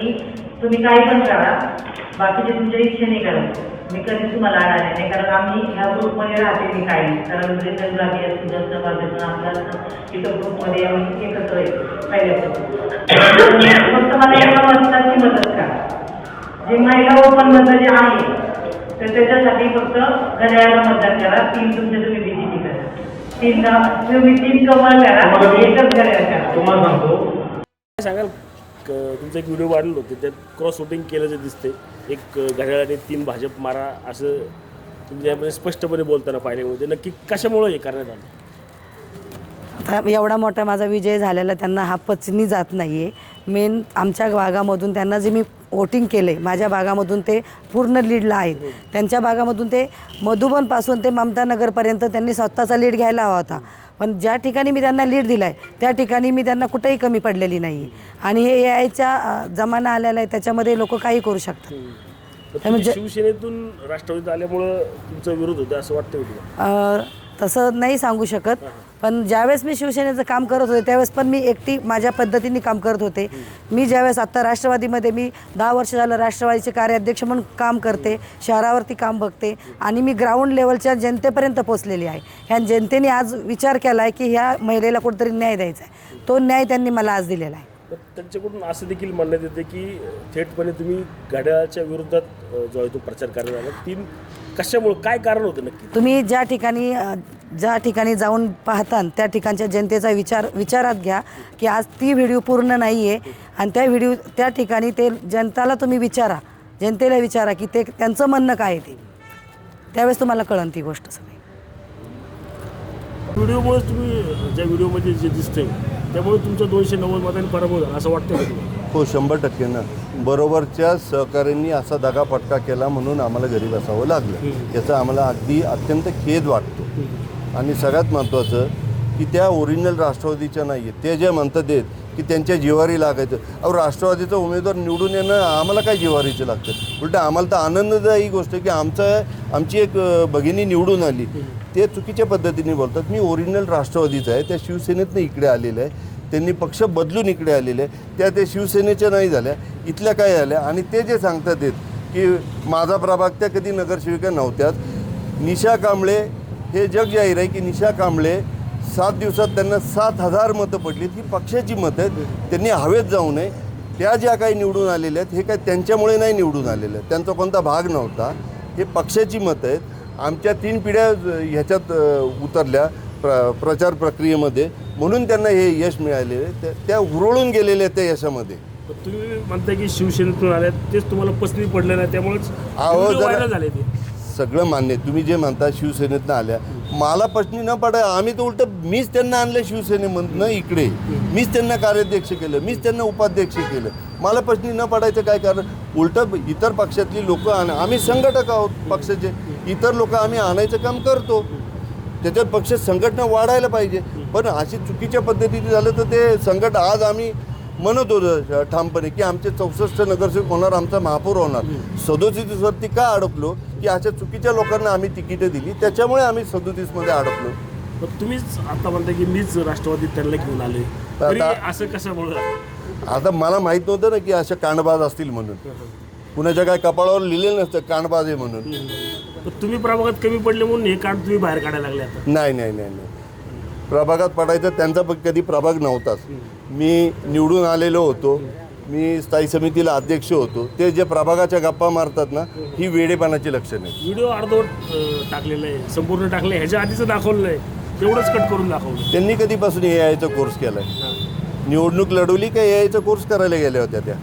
की तुम्ही काही पण करा, बाकीचे तुमच्या इच्छेने करा, मी कधीच तुम्हाला अडणार नाही. कारण आम्ही ह्या ग्रुपमध्ये राहते मी काही, कारण रिझल्ट लागली असते जास्त बाबतीत आपल्याला इथं ग्रुपमध्ये आम्ही एकत्र येतो पहिल्यापासून. फक्त मला एका मताची मदत करा, जे महिला ओपनमधलं जे आहे तर त्याच्यासाठी फक्त घड्याळाला मतदान करा. 3 तुमच्या तुम्ही बीजेपी करा, 3 कमळ करा, एकच घड्याळ करा. तुम्हाला सांगतो सांगाल तुमचं एक व्हिडिओ वाढलं होते त्यात क्रॉस वोटिंग केल्याचं दिसते. एक घड्याळाने 3 भाजप मारा असं तुम्ही त्यामध्ये स्पष्टपणे बोलताना पाहिले होते. नक्की कशामुळे हे करण्यात आलं? आता एवढा मोठा माझा विजय झालेला त्यांना हा पचनी जात नाही आहे. मेन आमच्या भागामधून त्यांना जे मी वोटिंग केले, माझ्या भागामधून ते पूर्ण लीडला आहेत. त्यांच्या भागामधून ते मधुबनपासून ते ममतानगरपर्यंत त्यांनी स्वतःचा लीड घ्यायला हवा होता. पण ज्या ठिकाणी मी त्यांना लीड दिला आहे त्या ठिकाणी मी त्यांना कुठेही कमी पडलेली नाही. आणि हे AIचा जमाना आलेला आहे, त्याच्यामध्ये लोक काही करू शकतात. म्हणजे शिवसेनेतून राष्ट्रवादीत आल्यामुळं तुमचा विरोध होता असं वाटतं होतं? तसं नाही सांगू शकत, पण ज्यावेळेस मी शिवसेनेचं काम करत होते त्यावेळेस पण मी एकटी माझ्या पद्धतीने काम करत होते. मी ज्यावेळेस आत्ता राष्ट्रवादीमध्ये मी 10 वर्ष झालं राष्ट्रवादीचे कार्याध्यक्ष म्हणून काम करते, शहरावरती काम बघते आणि मी ग्राउंड लेवलच्या जनतेपर्यंत पोचलेली आहे. ह्या जनतेने आज विचार केला आहे की ह्या महिलेला कुठेतरी न्याय द्यायचा आहे. तो न्याय त्यांनी मला आज दिलेला आहे. त्यांच्याकडून असं देखील म्हणण्यात येते की थेटपणे तुम्ही घड्याळाच्या विरोधात जो आहे तो प्रचार करण्यात आला. 3 कशामुळे, काय कारण होतं नक्की? तुम्ही ज्या ठिकाणी जाऊन पाहता त्या ठिकाणच्या जनतेचा विचारात घ्या की आज ती व्हिडिओ पूर्ण नाही आहे आणि त्या ठिकाणी ते जनतेला तुम्ही जनतेला विचारा की ते त्यांचं म्हणणं काय आहे ते, त्यावेळेस तुम्हाला कळन ती गोष्ट सगळी. व्हिडिओमुळे तुम्ही ज्या व्हिडिओमध्ये जे दिसतंय त्यामुळे तुमचा 290 मतांनी पराभव झाला असं वाटतं का तुम्हाला? हो, 100% ना. बरोबरच्या सहकाऱ्यांनी असा दगाफटका केला म्हणून आम्हाला घरी बसावं लागलं. याचा आम्हाला अत्यंत खेद वाटतो. आणि सगळ्यात महत्त्वाचं की त्या ओरिजिनल राष्ट्रवादीच्या नाही आहेत. ते जे म्हणतात आहेत की त्यांच्या जिवारी लागायचं, अहो राष्ट्रवादीचा उमेदवार निवडून येणं आम्हाला काय जिवारीचं लागतं? उलटं आम्हाला तर आनंददायी गोष्ट आहे की आमची एक भगिनी निवडून आली. ते चुकीच्या पद्धतीने बोलतात. मी ओरिजिनल राष्ट्रवादीचा आहे, त्या शिवसेनेतनं इकडे आलेलं आहे. त्यांनी पक्ष बदलून इकडे आलेले आहे. त्या शिवसेनेच्या नाही झाल्या, इथल्या काय झाल्या. आणि ते जे सांगतात आहेत की माझा प्रभाग, त्या कधी नगरसेविका नव्हत्याच. निशा कांबळे, हे जग जाहीर आहे की निशा कांबळे 7 दिवसात त्यांना 7,000 मतं पडली. ही पक्षाची मतं आहेत, त्यांनी हवेत जाऊ नये. त्या ज्या काही निवडून आलेल्या आहेत हे काय त्यांच्यामुळे नाही निवडून आलेल्या आहेत, त्यांचा कोणता भाग नव्हता. हे पक्षाची मतं आहेत. आमच्या 3 पिढ्या ह्याच्यात उतरल्या प्रचार प्रक्रियेमध्ये, म्हणून त्यांना हे यश मिळालेलं आहे. त्या उरळून गेलेल्या त्या यशामध्ये. तुम्ही म्हणताय की शिवसेनेतून आल्या तेच तुम्हाला पसंती पडलं नाही त्यामुळेच झाले ते सगळं मान्य. तुम्ही जे म्हणता शिवसेनेतनं आल्या, मला पसंती न पडाय आम्ही तर उलटं मीच त्यांना आणलं शिवसेनेमधनं इकडे. मीच त्यांना कार्याध्यक्ष केलं, मीच त्यांना उपाध्यक्ष केलं. मला पसंती न पडायचं काय कारण? उलटं इतर पक्षातली लोक आम्ही संघटक आहोत पक्षाचे, इतर लोक आम्ही आणायचं काम करतो. त्याच्यात पक्ष संघटना वाढायला पाहिजे. पण अशी चुकीच्या पद्धतीने झालं तर ते संघट आज आम्ही म्हणत होतो ठामपणे की आमचे 64 नगरसेवक होणार, आमचा महापौर होणार. 37वरती का अडकलो की अशा चुकीच्या लोकांना आम्ही तिकीटं दिली, त्याच्यामुळे आम्ही 37मध्ये अडकलो. तुम्हीच आता म्हणता की मीच राष्ट्रवादीत त्यांना घेऊन आले, तरी असं कशामुळे? आता मला माहीत नव्हतं ना की अशा कांडबाज असतील म्हणून. कुणाच्या काय कपाळावर लिहिलेलं नसतं कांडबाज आहे म्हणून. तुम्ही प्रभागात कमी पडले म्हणून हे कांड तुम्ही बाहेर काढायला लागले आता? नाही. प्रभागात पडायचा त्यांचा कधी प्रभाग नव्हताच. मी निवडून आलेलो होतो, मी स्थायी समितीला अध्यक्ष होतो. ते जे प्रभागाच्या गप्पा मारतात ना, ही वेडेपणाची लक्षणं आहेत. व्हिडिओ अर्धवट टाकलेलं आहे, संपूर्ण टाकलं, ह्याच्या आधीचं दाखवलं नाही, तेवढंच कट करून दाखवलं. त्यांनी कधीपासून AIचा कोर्स केला आहे? निवडणूक लढवली का AIचा कोर्स करायला गेल्या होत्या त्या?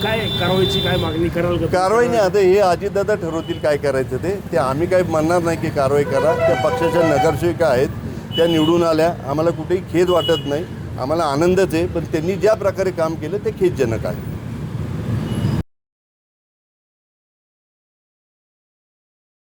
काय कारवाईची काय मागणी कराल का? कारवाई नाही, आता हे अजितदादा ठरवतील काय करायचं ते आम्ही काही म्हणणार नाही की कारवाई करा. त्या पक्षाच्या नगरसेविका आहेत, त्या निवडून आल्या. आम्हाला कुठेही खेद वाटत नाही, आम्हाला आनंदच आहे. पण त्यांनी ज्या प्रकारे काम केलं ते खेदजनक आहे.